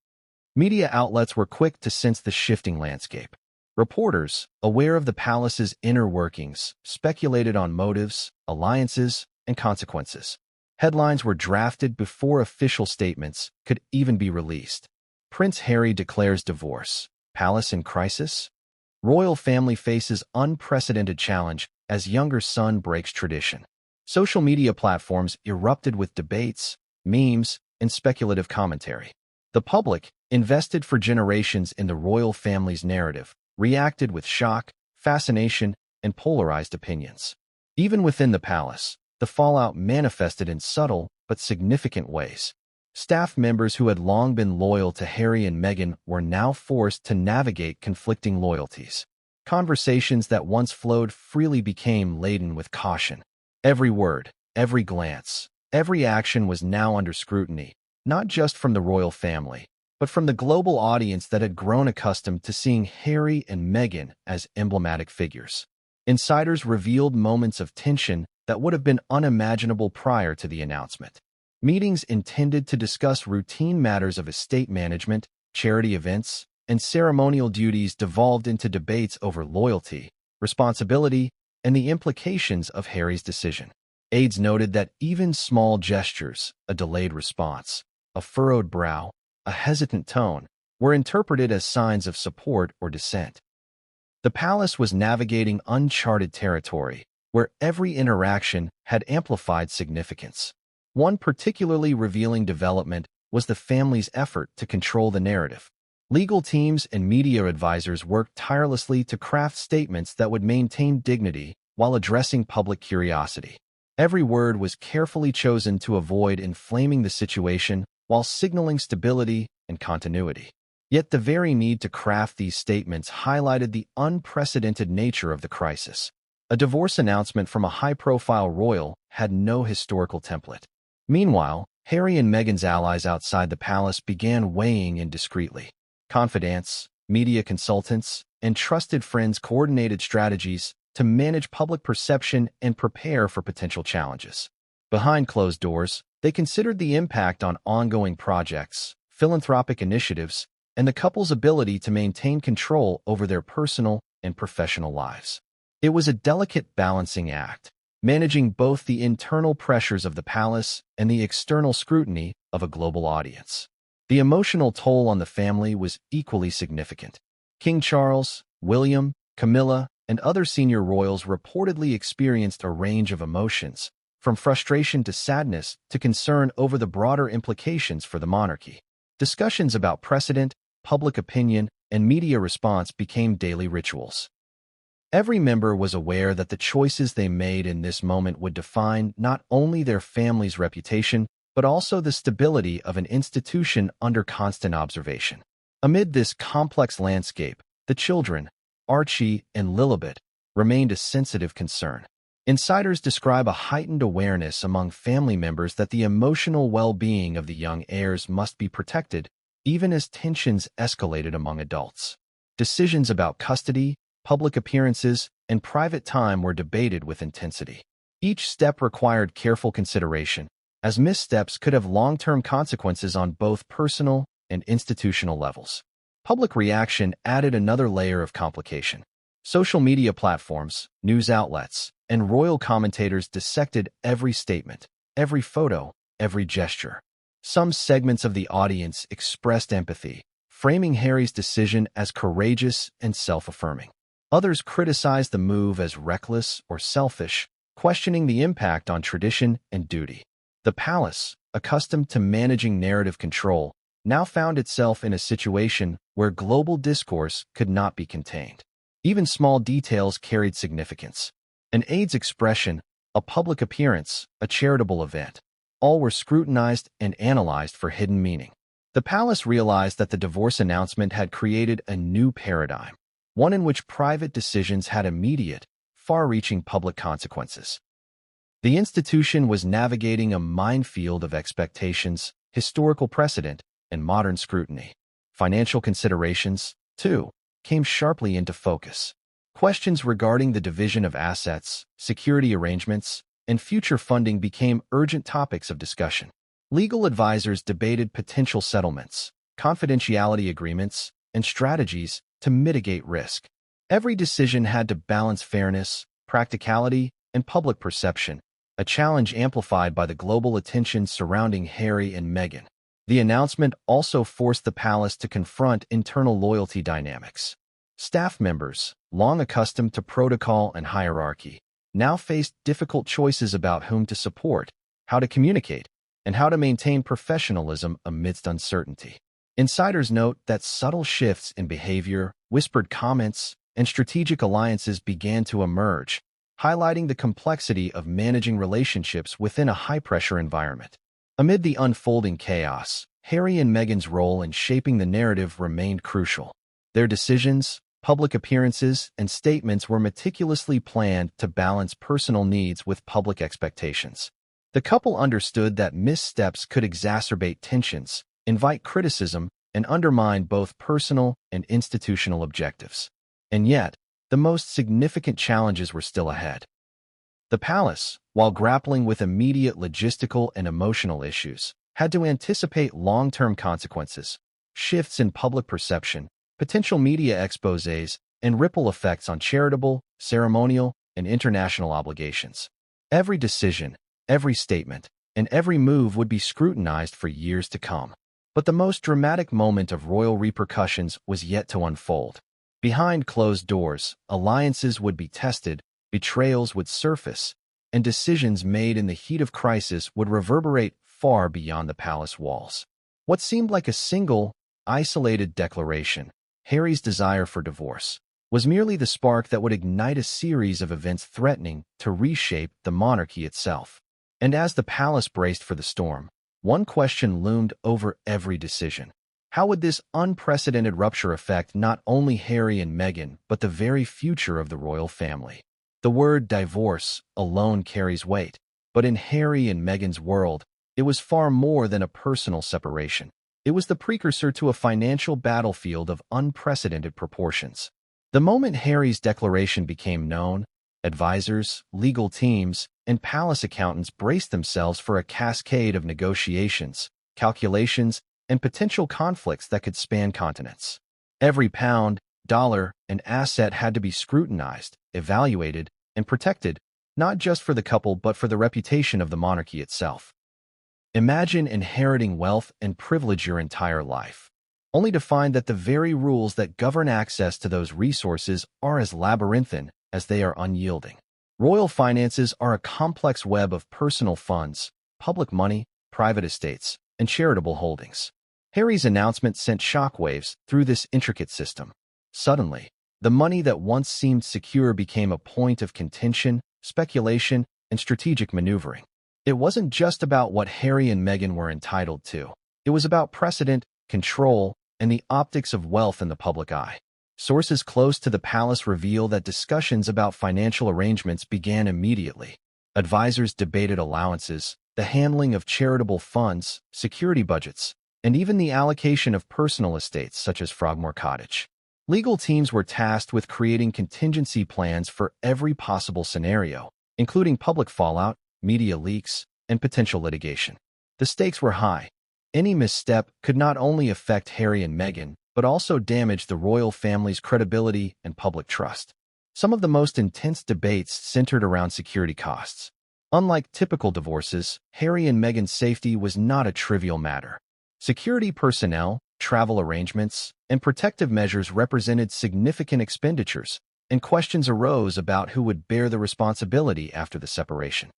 A: Media outlets were quick to sense the shifting landscape. Reporters, aware of the palace's inner workings, speculated on motives, alliances, and consequences. Headlines were drafted before official statements could even be released. Prince Harry declares divorce. Palace in crisis? Royal family faces unprecedented challenge as younger son breaks tradition. Social media platforms erupted with debates, memes, and speculative commentary. The public, invested for generations in the royal family's narrative, reacted with shock, fascination, and polarized opinions. Even within the palace, the fallout manifested in subtle but significant ways. Staff members who had long been loyal to Harry and Meghan were now forced to navigate conflicting loyalties. Conversations that once flowed freely became laden with caution. Every word, every glance, every action was now under scrutiny, not just from the royal family, but from the global audience that had grown accustomed to seeing Harry and Meghan as emblematic figures. Insiders revealed moments of tension that would have been unimaginable prior to the announcement. Meetings intended to discuss routine matters of estate management, charity events, and ceremonial duties devolved into debates over loyalty, responsibility, and the implications of Harry's decision. Aides noted that even small gestures, a delayed response, a furrowed brow, a hesitant tone, were interpreted as signs of support or dissent. The palace was navigating uncharted territory, where every interaction had amplified significance. One particularly revealing development was the family's effort to control the narrative. Legal teams and media advisors worked tirelessly to craft statements that would maintain dignity while addressing public curiosity. Every word was carefully chosen to avoid inflaming the situation while signaling stability and continuity. Yet the very need to craft these statements highlighted the unprecedented nature of the crisis. A divorce announcement from a high-profile royal had no historical template. Meanwhile, Harry and Meghan's allies outside the palace began weighing in discreetly. Confidants, media consultants, and trusted friends coordinated strategies to manage public perception and prepare for potential challenges. Behind closed doors, they considered the impact on ongoing projects, philanthropic initiatives, and the couple's ability to maintain control over their personal and professional lives. It was a delicate balancing act, managing both the internal pressures of the palace and the external scrutiny of a global audience. The emotional toll on the family was equally significant. King Charles, William, Camilla, and other senior royals reportedly experienced a range of emotions, from frustration to sadness to concern over the broader implications for the monarchy. Discussions about precedent, public opinion, and media response became daily rituals. Every member was aware that the choices they made in this moment would define not only their family's reputation, but also the stability of an institution under constant observation. Amid this complex landscape, the children, Archie and Lilibet, remained a sensitive concern. Insiders describe a heightened awareness among family members that the emotional well-being of the young heirs must be protected, even as tensions escalated among adults. Decisions about custody, public appearances, and private time were debated with intensity. Each step required careful consideration, as missteps could have long-term consequences on both personal and institutional levels. Public reaction added another layer of complication. Social media platforms, news outlets, and royal commentators dissected every statement, every photo, every gesture. Some segments of the audience expressed empathy, framing Harry's decision as courageous and self-affirming. Others criticized the move as reckless or selfish, questioning the impact on tradition and duty. The palace, accustomed to managing narrative control, now found itself in a situation where global discourse could not be contained. Even small details carried significance. An aide's expression, a public appearance, a charitable event. All were scrutinized and analyzed for hidden meaning. The palace realized that the divorce announcement had created a new paradigm, one in which private decisions had immediate, far-reaching public consequences. The institution was navigating a minefield of expectations, historical precedent, and modern scrutiny. Financial considerations, too, came sharply into focus. Questions regarding the division of assets, security arrangements, and future funding became urgent topics of discussion. Legal advisors debated potential settlements, confidentiality agreements, and strategies to mitigate risk. Every decision had to balance fairness, practicality, and public perception, a challenge amplified by the global attention surrounding Harry and Meghan. The announcement also forced the palace to confront internal loyalty dynamics. Staff members, long accustomed to protocol and hierarchy, now faced difficult choices about whom to support, how to communicate, and how to maintain professionalism amidst uncertainty. Insiders note that subtle shifts in behavior, whispered comments, and strategic alliances began to emerge, highlighting the complexity of managing relationships within a high-pressure environment. Amid the unfolding chaos, Harry and Meghan's role in shaping the narrative remained crucial. Their decisions, public appearances, and statements were meticulously planned to balance personal needs with public expectations. The couple understood that missteps could exacerbate tensions, invite criticism, and undermine both personal and institutional objectives. And yet, the most significant challenges were still ahead. The palace, while grappling with immediate logistical and emotional issues, had to anticipate long-term consequences, shifts in public perception, potential media exposés, and ripple effects on charitable, ceremonial, and international obligations. Every decision, every statement, and every move would be scrutinized for years to come. But the most dramatic moment of royal repercussions was yet to unfold. Behind closed doors, alliances would be tested, betrayals would surface, and decisions made in the heat of crisis would reverberate far beyond the palace walls. What seemed like a single, isolated declaration, Harry's desire for divorce, was merely the spark that would ignite a series of events threatening to reshape the monarchy itself. And as the palace braced for the storm, one question loomed over every decision. How would this unprecedented rupture affect not only Harry and Meghan, but the very future of the royal family? The word divorce alone carries weight, but in Harry and Meghan's world, it was far more than a personal separation. It was the precursor to a financial battlefield of unprecedented proportions. The moment Harry's declaration became known, advisors, legal teams, and palace accountants braced themselves for a cascade of negotiations, calculations, and potential conflicts that could span continents. Every pound, dollar, and asset had to be scrutinized, evaluated, and protected, not just for the couple but for the reputation of the monarchy itself. Imagine inheriting wealth and privilege your entire life, only to find that the very rules that govern access to those resources are as labyrinthine as they are unyielding. Royal finances are a complex web of personal funds, public money, private estates, and charitable holdings. Harry's announcement sent shockwaves through this intricate system. Suddenly, the money that once seemed secure became a point of contention, speculation, and strategic maneuvering. It wasn't just about what Harry and Meghan were entitled to. It was about precedent, control, and the optics of wealth in the public eye. Sources close to the palace reveal that discussions about financial arrangements began immediately. Advisors debated allowances, the handling of charitable funds, security budgets, and even the allocation of personal estates such as Frogmore Cottage. Legal teams were tasked with creating contingency plans for every possible scenario, including public fallout, media leaks, and potential litigation. The stakes were high. Any misstep could not only affect Harry and Meghan, but also damage the royal family's credibility and public trust. Some of the most intense debates centered around security costs. Unlike typical divorces, Harry and Meghan's safety was not a trivial matter. Security personnel, travel arrangements, and protective measures represented significant expenditures, and questions arose about who would bear the responsibility after the separation.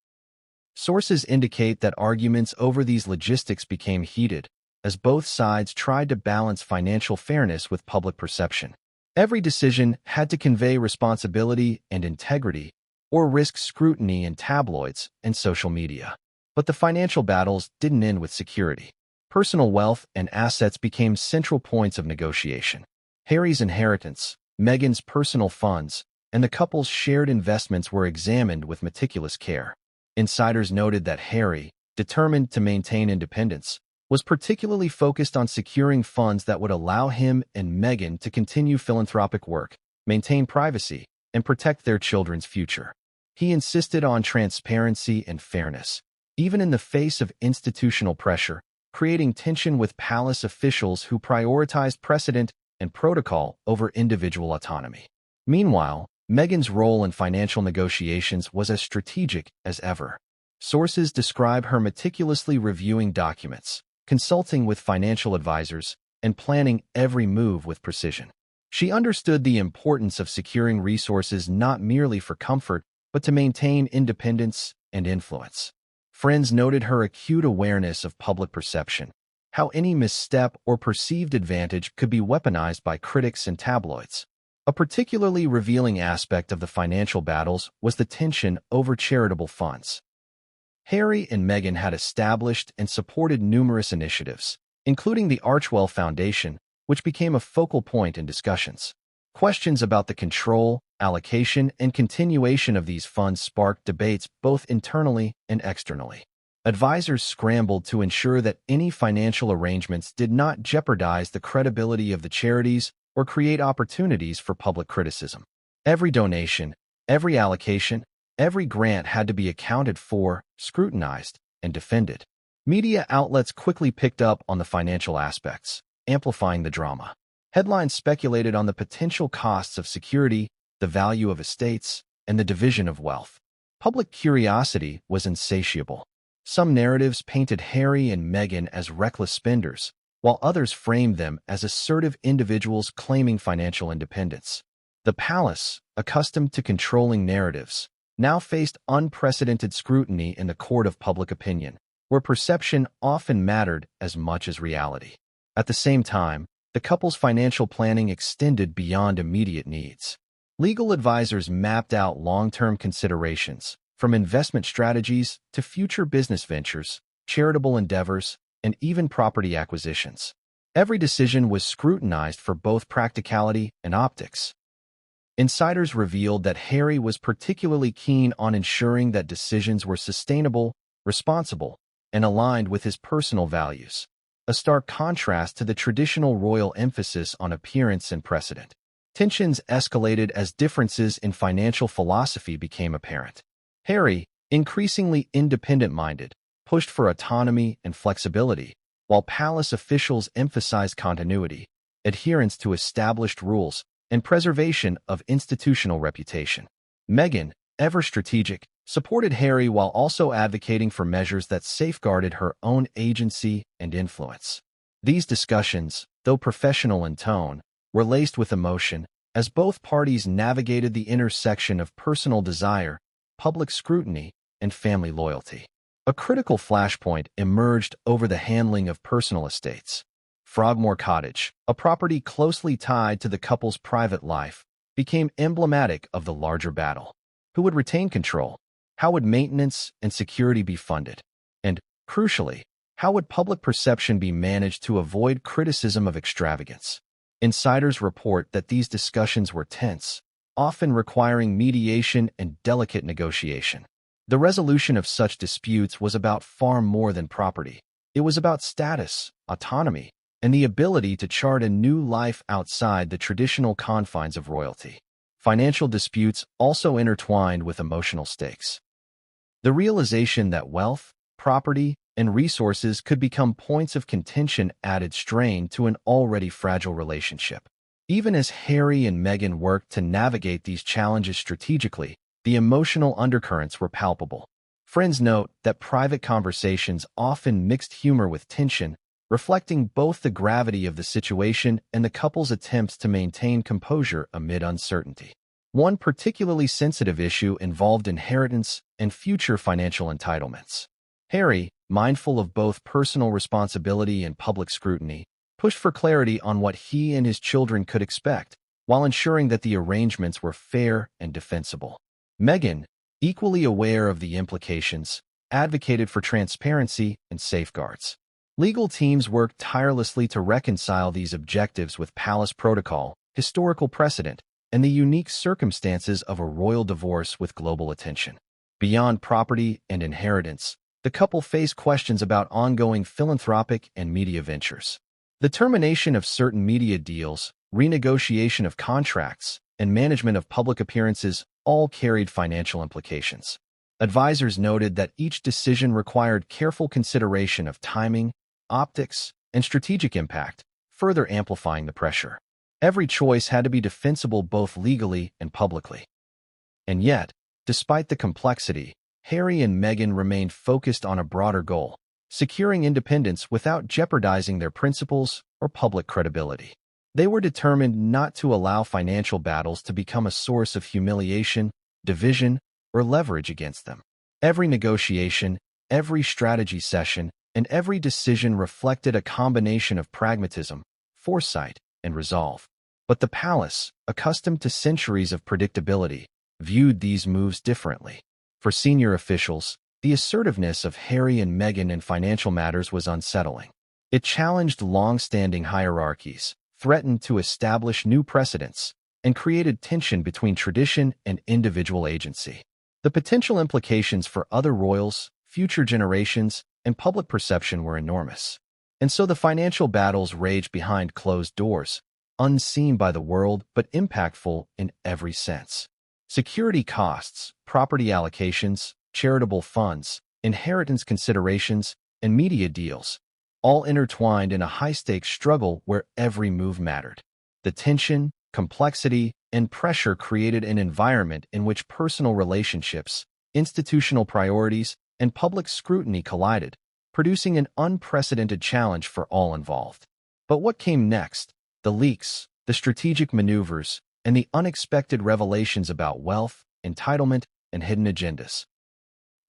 A: Sources indicate that arguments over these logistics became heated, as both sides tried to balance financial fairness with public perception. Every decision had to convey responsibility and integrity, or risk scrutiny in tabloids and social media. But the financial battles didn't end with security. Personal wealth and assets became central points of negotiation. Harry's inheritance, Meghan's personal funds, and the couple's shared investments were examined with meticulous care. Insiders noted that Harry, determined to maintain independence, was particularly focused on securing funds that would allow him and Meghan to continue philanthropic work, maintain privacy, and protect their children's future. He insisted on transparency and fairness, even in the face of institutional pressure, creating tension with palace officials who prioritized precedent and protocol over individual autonomy. Meanwhile, Meghan's role in financial negotiations was as strategic as ever. Sources describe her meticulously reviewing documents, consulting with financial advisors, and planning every move with precision. She understood the importance of securing resources not merely for comfort, but to maintain independence and influence. Friends noted her acute awareness of public perception, how any misstep or perceived advantage could be weaponized by critics and tabloids. A particularly revealing aspect of the financial battles was the tension over charitable funds. Harry and Meghan had established and supported numerous initiatives, including the Archewell Foundation, which became a focal point in discussions. Questions about the control, allocation, and continuation of these funds sparked debates both internally and externally. Advisors scrambled to ensure that any financial arrangements did not jeopardize the credibility of the charities or create opportunities for public criticism. Every donation, every allocation, every grant had to be accounted for, scrutinized, and defended. Media outlets quickly picked up on the financial aspects, amplifying the drama. Headlines speculated on the potential costs of security, the value of estates, and the division of wealth. Public curiosity was insatiable. Some narratives painted Harry and Meghan as reckless spenders, while others framed them as assertive individuals claiming financial independence. The palace, accustomed to controlling narratives, now faced unprecedented scrutiny in the court of public opinion, where perception often mattered as much as reality. At the same time, the couple's financial planning extended beyond immediate needs. Legal advisors mapped out long-term considerations, from investment strategies to future business ventures, charitable endeavors, and even property acquisitions. Every decision was scrutinized for both practicality and optics. Insiders revealed that Harry was particularly keen on ensuring that decisions were sustainable, responsible, and aligned with his personal values, a stark contrast to the traditional royal emphasis on appearance and precedent. Tensions escalated as differences in financial philosophy became apparent. Harry, increasingly independent-minded, pushed for autonomy and flexibility, while palace officials emphasized continuity, adherence to established rules, and preservation of institutional reputation. Meghan, ever strategic, supported Harry while also advocating for measures that safeguarded her own agency and influence. These discussions, though professional in tone, were laced with emotion, as both parties navigated the intersection of personal desire, public scrutiny, and family loyalty. A critical flashpoint emerged over the handling of personal estates. Frogmore Cottage, a property closely tied to the couple's private life, became emblematic of the larger battle. Who would retain control? How would maintenance and security be funded? And, crucially, how would public perception be managed to avoid criticism of extravagance? Insiders report that these discussions were tense, often requiring mediation and delicate negotiation. The resolution of such disputes was about far more than property. It was about status, autonomy, and the ability to chart a new life outside the traditional confines of royalty. Financial disputes also intertwined with emotional stakes. The realization that wealth, property, and resources could become points of contention added strain to an already fragile relationship. Even as Harry and Meghan worked to navigate these challenges strategically, the emotional undercurrents were palpable. Friends note that private conversations often mixed humor with tension, reflecting both the gravity of the situation and the couple's attempts to maintain composure amid uncertainty. One particularly sensitive issue involved inheritance and future financial entitlements. Harry, mindful of both personal responsibility and public scrutiny, pushed for clarity on what he and his children could expect, while ensuring that the arrangements were fair and defensible. Meghan, equally aware of the implications, advocated for transparency and safeguards. Legal teams worked tirelessly to reconcile these objectives with palace protocol, historical precedent, and the unique circumstances of a royal divorce with global attention. Beyond property and inheritance, the couple faced questions about ongoing philanthropic and media ventures. The termination of certain media deals, renegotiation of contracts, and management of public appearances all carried financial implications. Advisors noted that each decision required careful consideration of timing, optics, and strategic impact, further amplifying the pressure. Every choice had to be defensible both legally and publicly. And yet, despite the complexity, Harry and Meghan remained focused on a broader goal: securing independence without jeopardizing their principles or public credibility. They were determined not to allow financial battles to become a source of humiliation, division, or leverage against them. Every negotiation, every strategy session, and every decision reflected a combination of pragmatism, foresight, and resolve. But the palace, accustomed to centuries of predictability, viewed these moves differently. For senior officials, the assertiveness of Harry and Meghan in financial matters was unsettling. It challenged long-standing hierarchies, threatened to establish new precedents, and created tension between tradition and individual agency. The potential implications for other royals, future generations, and public perception were enormous. And so the financial battles raged behind closed doors, unseen by the world but impactful in every sense. Security costs, property allocations, charitable funds, inheritance considerations, and media deals, all intertwined in a high-stakes struggle where every move mattered. The tension, complexity, and pressure created an environment in which personal relationships, institutional priorities, and public scrutiny collided, producing an unprecedented challenge for all involved. But what came next? The leaks, the strategic maneuvers, and the unexpected revelations about wealth, entitlement, and hidden agendas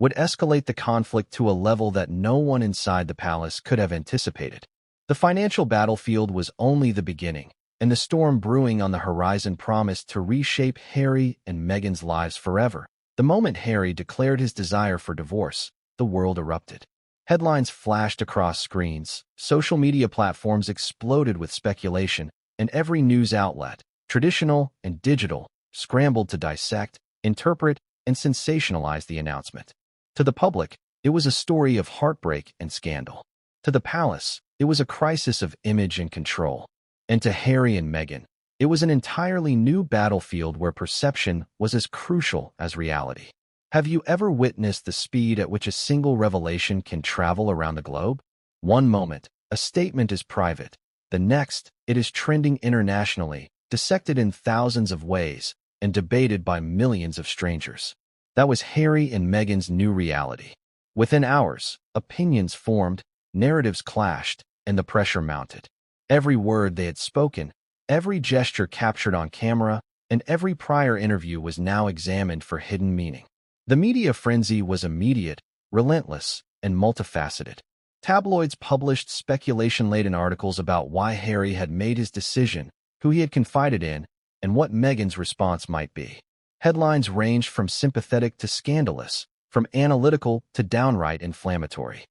A: would escalate the conflict to a level that no one inside the palace could have anticipated. The financial battlefield was only the beginning, and the storm brewing on the horizon promised to reshape Harry and Meghan's lives forever. The moment Harry declared his desire for divorce, the world erupted. Headlines flashed across screens, social media platforms exploded with speculation, and every news outlet, traditional and digital, scrambled to dissect, interpret, and sensationalize the announcement. To the public, it was a story of heartbreak and scandal. To the palace, it was a crisis of image and control. And to Harry and Meghan, it was an entirely new battlefield where perception was as crucial as reality. Have you ever witnessed the speed at which a single revelation can travel around the globe? One moment, a statement is private. The next, it is trending internationally, dissected in thousands of ways, and debated by millions of strangers. That was Harry and Meghan's new reality. Within hours, opinions formed, narratives clashed, and the pressure mounted. Every word they had spoken, every gesture captured on camera, and every prior interview was now examined for hidden meaning. The media frenzy was immediate, relentless, and multifaceted. Tabloids published speculation-laden articles about why Harry had made his decision, who he had confided in, and what Meghan's response might be. Headlines ranged from sympathetic to scandalous, from analytical to downright inflammatory.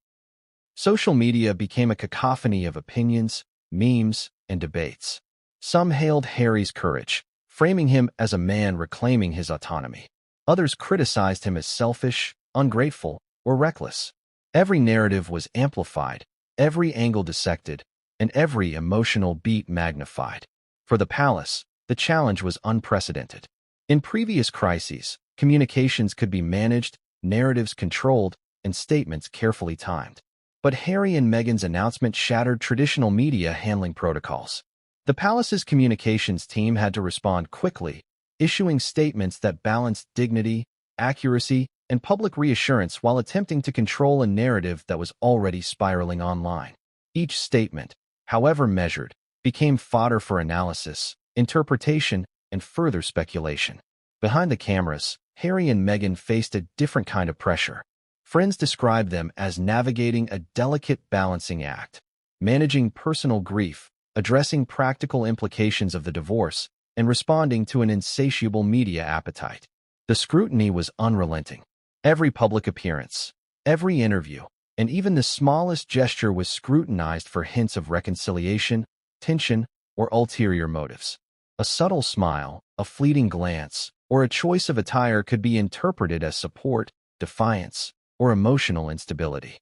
A: Social media became a cacophony of opinions, memes, and debates. Some hailed Harry's courage, framing him as a man reclaiming his autonomy. Others criticized him as selfish, ungrateful, or reckless. Every narrative was amplified, every angle dissected, and every emotional beat magnified. For the palace, the challenge was unprecedented. In previous crises, communications could be managed, narratives controlled, and statements carefully timed. But Harry and Meghan's announcement shattered traditional media handling protocols. The palace's communications team had to respond quickly, issuing statements that balanced dignity, accuracy, and public reassurance while attempting to control a narrative that was already spiraling online. Each statement, however measured, became fodder for analysis, interpretation, and further speculation. Behind the cameras, Harry and Meghan faced a different kind of pressure. Friends described them as navigating a delicate balancing act, managing personal grief, addressing practical implications of the divorce, and responding to an insatiable media appetite. The scrutiny was unrelenting. Every public appearance, every interview, and even the smallest gesture was scrutinized for hints of reconciliation, tension, or ulterior motives. A subtle smile, a fleeting glance, or a choice of attire could be interpreted as support, defiance, or emotional instability.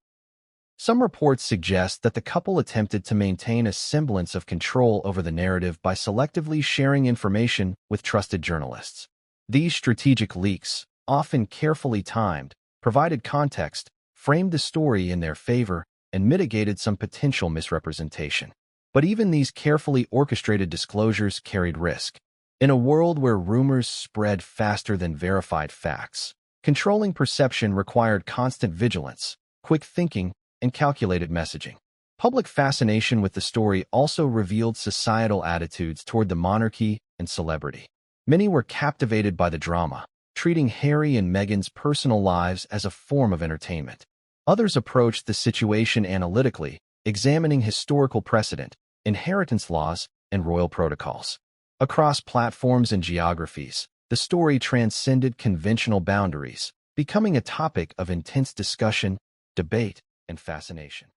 A: Some reports suggest that the couple attempted to maintain a semblance of control over the narrative by selectively sharing information with trusted journalists. These strategic leaks, often carefully timed, provided context, framed the story in their favor, and mitigated some potential misrepresentation. But even these carefully orchestrated disclosures carried risk. In a world where rumors spread faster than verified facts, controlling perception required constant vigilance, quick thinking, and calculated messaging. Public fascination with the story also revealed societal attitudes toward the monarchy and celebrity. Many were captivated by the drama, treating Harry and Meghan's personal lives as a form of entertainment. Others approached the situation analytically, examining historical precedent, inheritance laws, and royal protocols. Across platforms and geographies, the story transcended conventional boundaries, becoming a topic of intense discussion, debate, and fascination.